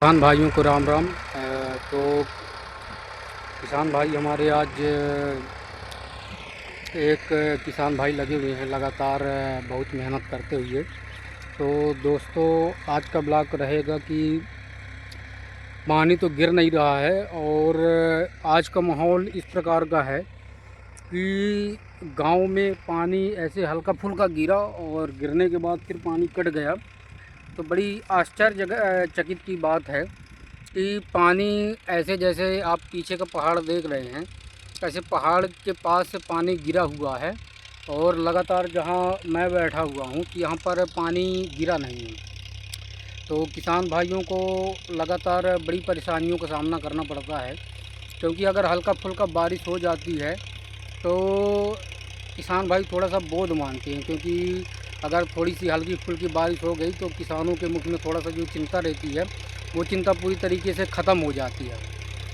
किसान भाइयों को राम राम। तो किसान भाई हमारे आज एक किसान भाई लगे हुए हैं लगातार बहुत मेहनत करते हुए। तो दोस्तों, आज का ब्लॉग रहेगा कि पानी तो गिर नहीं रहा है और आज का माहौल इस प्रकार का है कि गांव में पानी ऐसे हल्का फुल्का गिरा और गिरने के बाद फिर पानी कट गया। तो बड़ी आश्चर्यचकित की बात है कि पानी ऐसे, जैसे आप पीछे का पहाड़ देख रहे हैं, ऐसे पहाड़ के पास से पानी गिरा हुआ है और लगातार जहां मैं बैठा हुआ हूं कि यहाँ पर पानी गिरा नहीं है। तो किसान भाइयों को लगातार बड़ी परेशानियों का सामना करना पड़ता है, क्योंकि अगर हल्का फुल्का बारिश हो जाती है तो किसान भाई थोड़ा सा बोझ मानते हैं, क्योंकि अगर थोड़ी सी हल्की फुल्की बारिश हो गई तो किसानों के मुख में थोड़ा सा जो चिंता रहती है वो चिंता पूरी तरीके से ख़त्म हो जाती है।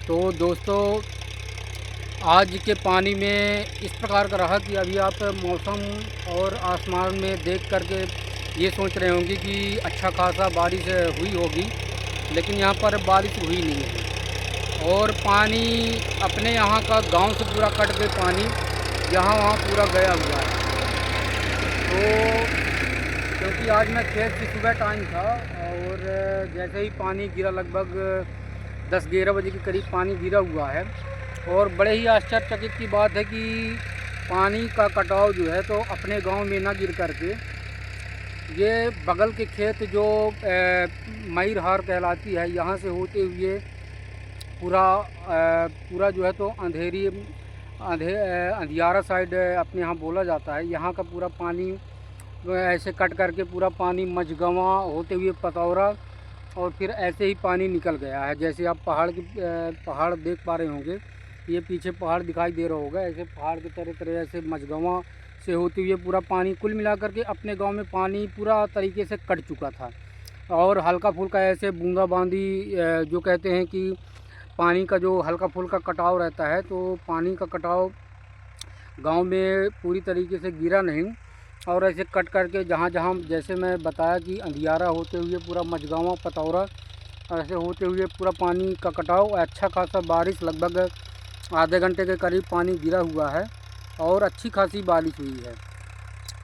तो दोस्तों, आज के पानी में इस प्रकार का रहा कि अभी आप मौसम और आसमान में देख करके ये सोच रहे होंगे कि अच्छा खासा बारिश हुई होगी, लेकिन यहाँ पर बारिश हुई नहीं है और पानी अपने यहाँ का गांव से पूरा कट के पानी यहाँ वहाँ पूरा गया हुआ है। तो क्योंकि आज मैं खेत से सुबह टाइम था और जैसे ही पानी गिरा, लगभग 10-11 बजे के करीब पानी गिरा हुआ है और बड़े ही आश्चर्यचकित की बात है कि पानी का कटाव जो है तो अपने गांव में ना गिर करके ये बगल के खेत जो मईरहार कहलाती है, यहाँ से होते हुए पूरा जो है तो अंधियारा साइड अपने यहाँ बोला जाता है, यहाँ का पूरा पानी ऐसे कट करके पूरा पानी मझगवां होते हुए पतौरा और फिर ऐसे ही पानी निकल गया है। जैसे आप पहाड़ देख पा रहे होंगे, ये पीछे पहाड़ दिखाई दे रहा होगा, ऐसे पहाड़ की तरह तरह ऐसे मझगवां से होते हुए पूरा पानी कुल मिलाकर के अपने गांव में पानी पूरा तरीके से कट चुका था। और हल्का फुल्का ऐसे बूंदाबांदी जो कहते हैं कि पानी का जो हल्का फुल्का कटाव रहता है, तो पानी का कटाव गांव में पूरी तरीके से गिरा नहीं और ऐसे कट करके जहाँ जहाँ, जैसे मैं बताया कि अंधियारा होते हुए पूरा मझगांवा पतौरा ऐसे होते हुए पूरा पानी का कटाव, अच्छा खासा बारिश लगभग आधे घंटे के करीब पानी गिरा हुआ है और अच्छी खासी बारिश हुई है।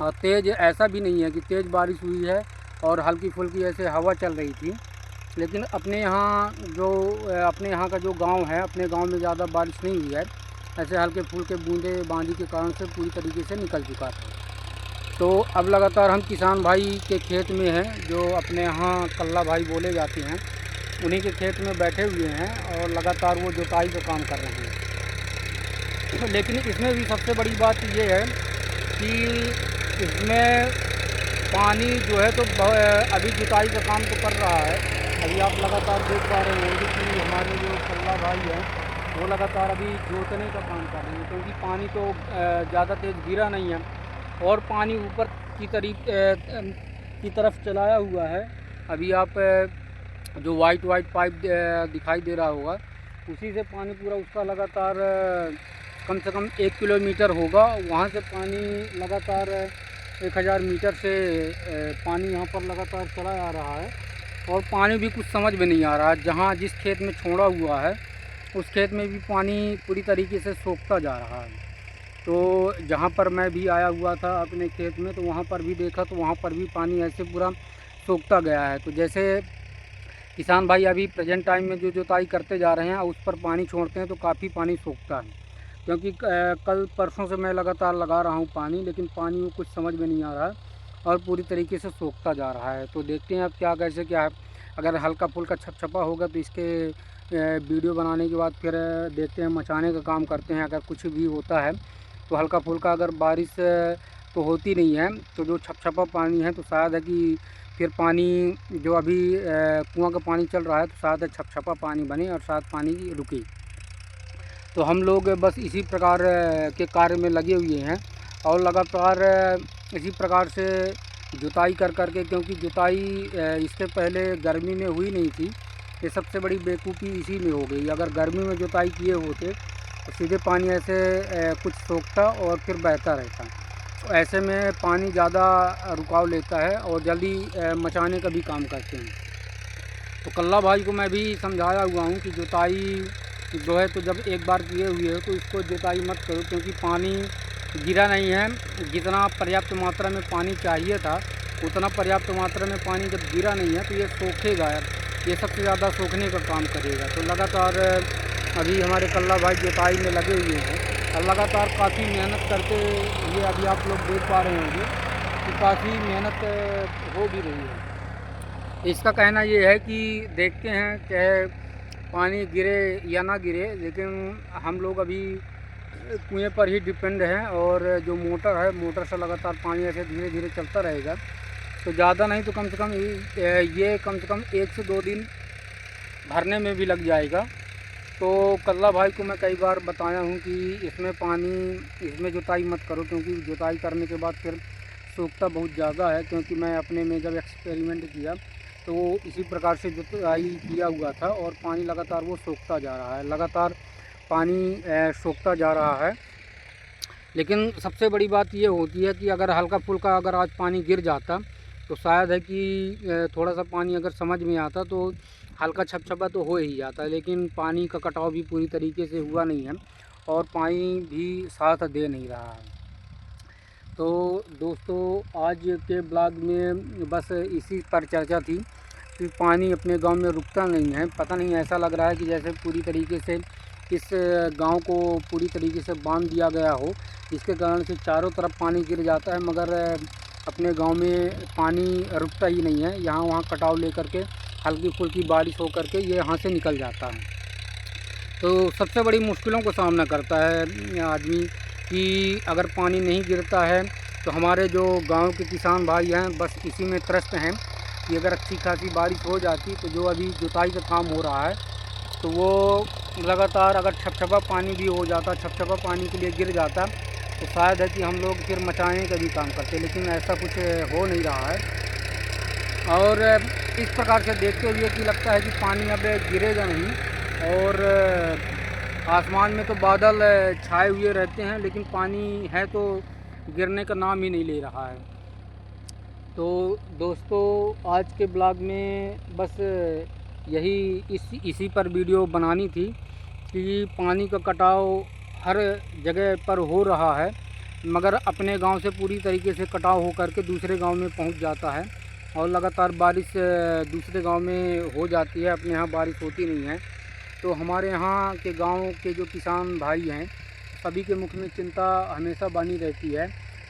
और तेज़ ऐसा भी नहीं है कि तेज़ बारिश हुई है और हल्की फुल्की ऐसे हवा चल रही थी, लेकिन अपने यहाँ का जो गांव है, अपने गांव में ज़्यादा बारिश नहीं हुई है, ऐसे हल्के फुल्के बूंदे बांदी के कारण से पूरी तरीके से निकल चुका था। तो अब लगातार हम किसान भाई के खेत में हैं, जो अपने यहाँ कल्ला भाई बोले जाते हैं, उन्हीं के खेत में बैठे हुए हैं और लगातार वो जुताई का काम कर रहे हैं। लेकिन इसमें भी सबसे बड़ी बात ये है कि इसमें पानी जो है तो अभी जुताई का काम तो कर रहा है। अभी आप लगातार देख पा रहे होंगे कि हमारे जो कल्ला भाई हैं वो लगातार अभी जोतने का काम कर रहे हैं, क्योंकि पानी तो ज़्यादा तेज़ गिरा नहीं है और पानी ऊपर की तरफ चलाया हुआ है। अभी आप जो वाइट पाइप दिखाई दे रहा होगा, उसी से पानी पूरा उसका लगातार कम से कम 1 किलोमीटर होगा, वहाँ से पानी लगातार 1000 मीटर से पानी यहाँ पर लगातार चला आ रहा है और पानी भी कुछ समझ में नहीं आ रहा है। जहाँ जिस खेत में छोड़ा हुआ है उस खेत में भी पानी पूरी तरीके से सोखता जा रहा है। तो जहाँ पर मैं भी आया हुआ था अपने खेत में, तो वहाँ पर भी देखा तो वहाँ पर भी पानी ऐसे पूरा सोखता गया है। तो जैसे किसान भाई अभी प्रेजेंट टाइम में जो जुताई करते जा रहे हैं उस पर पानी छोड़ते हैं तो काफ़ी पानी सोखता है, क्योंकि कल परसों से मैं लगातार लगा रहा हूँ पानी, लेकिन पानी वो कुछ समझ में नहीं आ रहा है और पूरी तरीके से सोखता जा रहा है। तो देखते हैं अब क्या कैसे क्या है। अगर हल्का फुल्का छपछपा होगा तो इसके वीडियो बनाने के बाद फिर देखते हैं, मचाने का काम करते हैं। अगर कुछ भी होता है तो हल्का फुल्का, अगर बारिश तो होती नहीं है तो जो छपछपा पानी है तो शायद है कि फिर पानी जो अभी कुआं का पानी चल रहा है तो शायद छपछपा पानी बने और शायद पानी रुके। तो हम लोग बस इसी प्रकार के कार्य में लगे हुए हैं और लगातार इसी प्रकार से जुताई कर के, क्योंकि जुताई इससे पहले गर्मी में हुई नहीं थी। ये सबसे बड़ी बेवकूफ़ी इसी में हो गई। अगर गर्मी में जुताई किए होते तो सीधे पानी ऐसे कुछ सोखता और फिर बहता रहता। तो ऐसे में पानी ज़्यादा रुकाव लेता है और जल्दी मचाने का भी काम करते हैं। तो कल्ला भाई को मैं भी समझाया हुआ हूँ कि जुताई जो है तो जब एक बार किए हुए हो तो इसको जुताई मत करो, क्योंकि पानी गिरा नहीं है। जितना पर्याप्त मात्रा में पानी चाहिए था उतना पर्याप्त मात्रा में पानी जब गिरा नहीं है तो ये सूखेगा, ये सबसे ज़्यादा सूखने का काम करेगा। तो लगातार अभी हमारे कल्ला भाई जुताई में लगे हुए हैं और लगातार काफ़ी मेहनत करते ये अभी आप लोग देख पा रहे होंगे कि काफ़ी मेहनत हो भी रही है। इसका कहना ये है कि देखते हैं चाहे पानी गिरे या ना गिरे, लेकिन हम लोग अभी कुएं पर ही डिपेंड हैं और जो मोटर है मोटर से लगातार पानी ऐसे धीरे धीरे चलता रहेगा। तो ज़्यादा नहीं तो कम से कम ये कम से कम 1 से 2 दिन भरने में भी लग जाएगा। तो कल्ला भाई को मैं कई बार बताया हूँ कि इसमें जुताई मत करो, क्योंकि जुताई करने के बाद फिर सूखता बहुत ज़्यादा है। क्योंकि मैं अपने में जब एक्सपेरिमेंट किया तो इसी प्रकार से जुताई किया हुआ था और पानी लगातार वो सूखता जा रहा है, लगातार पानी सूखता जा रहा है। लेकिन सबसे बड़ी बात ये होती है कि अगर हल्का फुल्का अगर आज पानी गिर जाता तो शायद है कि थोड़ा सा पानी अगर समझ में आता तो हल्का छपछपा तो हो ही जाता है। लेकिन पानी का कटाव भी पूरी तरीके से हुआ नहीं है और पानी भी साथ दे नहीं रहा है। तो दोस्तों आज के ब्लॉग में बस इसी पर चर्चा थी कि पानी अपने गांव में रुकता नहीं है। पता नहीं, ऐसा लग रहा है कि जैसे पूरी तरीके से इस गांव को पूरी तरीके से बांध दिया गया हो, जिसके कारण से चारों तरफ पानी गिर जाता है, मगर अपने गांव में पानी रुकता ही नहीं है। यहाँ वहाँ कटाव लेकर के हल्की फुल्की बारिश हो करके ये यहाँ से निकल जाता है। तो सबसे बड़ी मुश्किलों को सामना करता है आदमी कि अगर पानी नहीं गिरता है तो हमारे जो गांव के किसान भाई हैं बस इसी में त्रस्त हैं कि अगर अच्छी खासी बारिश हो जाती तो जो अभी जुताई का काम हो रहा है तो वो लगातार अगर छपछपा पानी भी हो जाता, छपछपा पानी के लिए गिर जाता तो शायद है कि हम लोग फिर मचाने का भी काम करते, लेकिन ऐसा कुछ हो नहीं रहा है। और इस प्रकार से देखते हुए कि लगता है कि पानी अब गिरेगा नहीं और आसमान में तो बादल छाए हुए रहते हैं, लेकिन पानी है तो गिरने का नाम ही नहीं ले रहा है। तो दोस्तों आज के ब्लॉग में बस यही इसी पर वीडियो बनानी थी कि पानी का कटाव हर जगह पर हो रहा है, मगर अपने गांव से पूरी तरीके से कटाव हो करके दूसरे गांव में पहुंच जाता है और लगातार बारिश दूसरे गांव में हो जाती है, अपने यहाँ बारिश होती नहीं है। तो हमारे यहाँ के गांव के जो किसान भाई हैं सभी के मुख में चिंता हमेशा बनी रहती है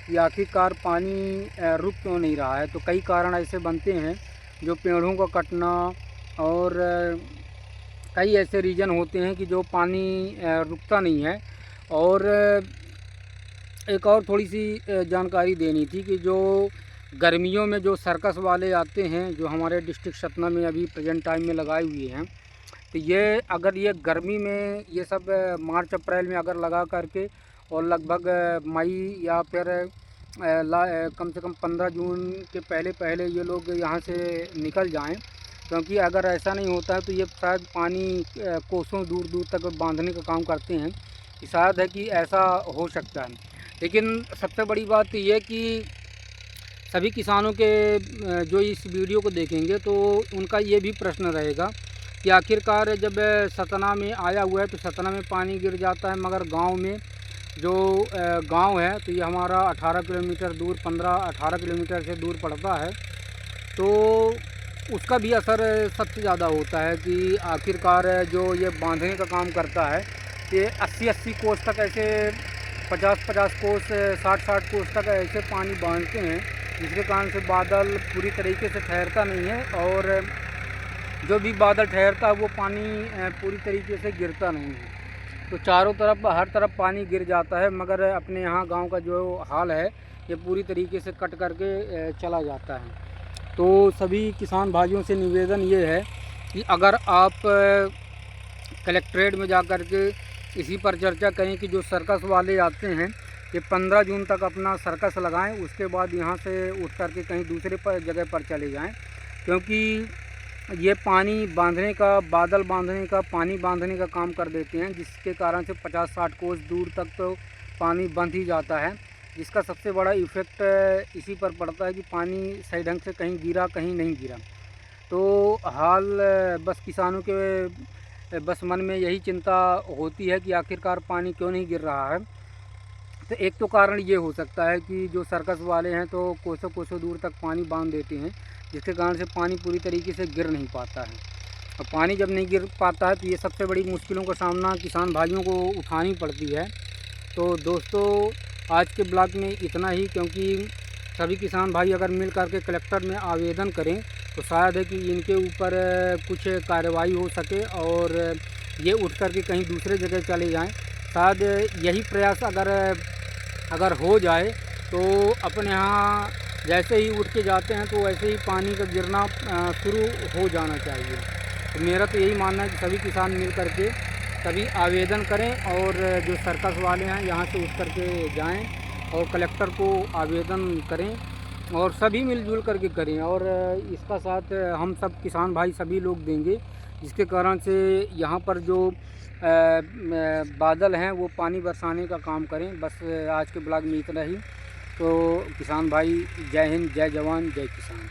कि आखिरकार पानी रुक क्यों नहीं रहा है। तो कई कारण ऐसे बनते हैं, जो पेड़ों का कटना और कई ऐसे रीज़न होते हैं कि जो पानी रुकता नहीं है। और एक और थोड़ी सी जानकारी देनी थी कि जो गर्मियों में जो सर्कस वाले आते हैं जो हमारे डिस्ट्रिक्ट सतना में अभी प्रेजेंट टाइम में लगाए हुए हैं, तो ये अगर ये गर्मी में ये सब मार्च अप्रैल में अगर लगा करके और लगभग मई या फिर कम से कम 15 जून के पहले पहले ये लोग यहाँ से निकल जाएं, क्योंकि अगर ऐसा नहीं होता है तो ये शायद पानी कोसों दूर दूर तक बांधने का काम करते हैं। शायद है कि ऐसा हो सकता है। लेकिन सबसे बड़ी बात ये कि सभी किसानों के जो इस वीडियो को देखेंगे तो उनका ये भी प्रश्न रहेगा कि आखिरकार जब सतना में आया हुआ है तो सतना में पानी गिर जाता है, मगर गांव में जो गांव है तो ये हमारा 18 किलोमीटर दूर 15-18 किलोमीटर से दूर पड़ता है। तो उसका भी असर सबसे ज़्यादा होता है कि आखिरकार जो ये बांधने का काम करता है ये 80-80 कोस तक ऐसे 50-50 कोस 60-60 कोस तक ऐसे पानी बांधते हैं, जिसके कारण से बादल पूरी तरीके से ठहरता नहीं है और जो भी बादल ठहरता है वो पानी पूरी तरीके से गिरता नहीं है। तो चारों तरफ हर तरफ पानी गिर जाता है, मगर अपने यहाँ गांव का जो हाल है ये पूरी तरीके से कट करके चला जाता है। तो सभी किसान भाइयों से निवेदन ये है कि अगर आप कलेक्ट्रेट में जा कर के इसी पर चर्चा करें कि जो सर्कस वाले आते हैं कि 15 जून तक अपना सर्कस लगाएं, उसके बाद यहाँ से उठ कर के कहीं दूसरे जगह पर चले जाएं, क्योंकि ये पानी बांधने का बादल बांधने का पानी बांधने का काम कर देते हैं, जिसके कारण से 50-60 कोस दूर तक तो पानी बंध ही जाता है, जिसका सबसे बड़ा इफ़ेक्ट इसी पर पड़ता है कि पानी सही ढंग से कहीं गिरा कहीं नहीं गिरा। तो हाल बस किसानों के बस मन में यही चिंता होती है कि आखिरकार पानी क्यों नहीं गिर रहा है। तो एक तो कारण ये हो सकता है कि जो सर्कस वाले हैं तो कोसों कोसों दूर तक पानी बांध देते हैं, जिसके कारण से पानी पूरी तरीके से गिर नहीं पाता है। और पानी जब नहीं गिर पाता है तो ये सबसे बड़ी मुश्किलों का सामना किसान भाइयों को उठानी पड़ती है। तो दोस्तों, आज के ब्लॉग में इतना ही, क्योंकि सभी किसान भाई अगर मिल करके कलेक्टर में आवेदन करें तो शायद है कि इनके ऊपर कुछ कार्रवाई हो सके और ये उठ करके कहीं दूसरे जगह चले जाएं। शायद यही प्रयास अगर हो जाए तो अपने यहाँ जैसे ही उठ के जाते हैं तो वैसे ही पानी का गिरना शुरू हो जाना चाहिए। तो मेरा तो यही मानना है कि सभी किसान मिल करके सभी आवेदन करें और जो सर्कस वाले हैं यहाँ से उठ करके जाएं और कलेक्टर को आवेदन करें और सभी मिलजुल करके करें। और इसका साथ हम सब किसान भाई सभी लोग देंगे, जिसके कारण से यहाँ पर जो बादल हैं वो पानी बरसाने का काम करें। बस आज के ब्लॉग में इतना ही। तो किसान भाई, जय हिंद, जय जवान, जय किसान।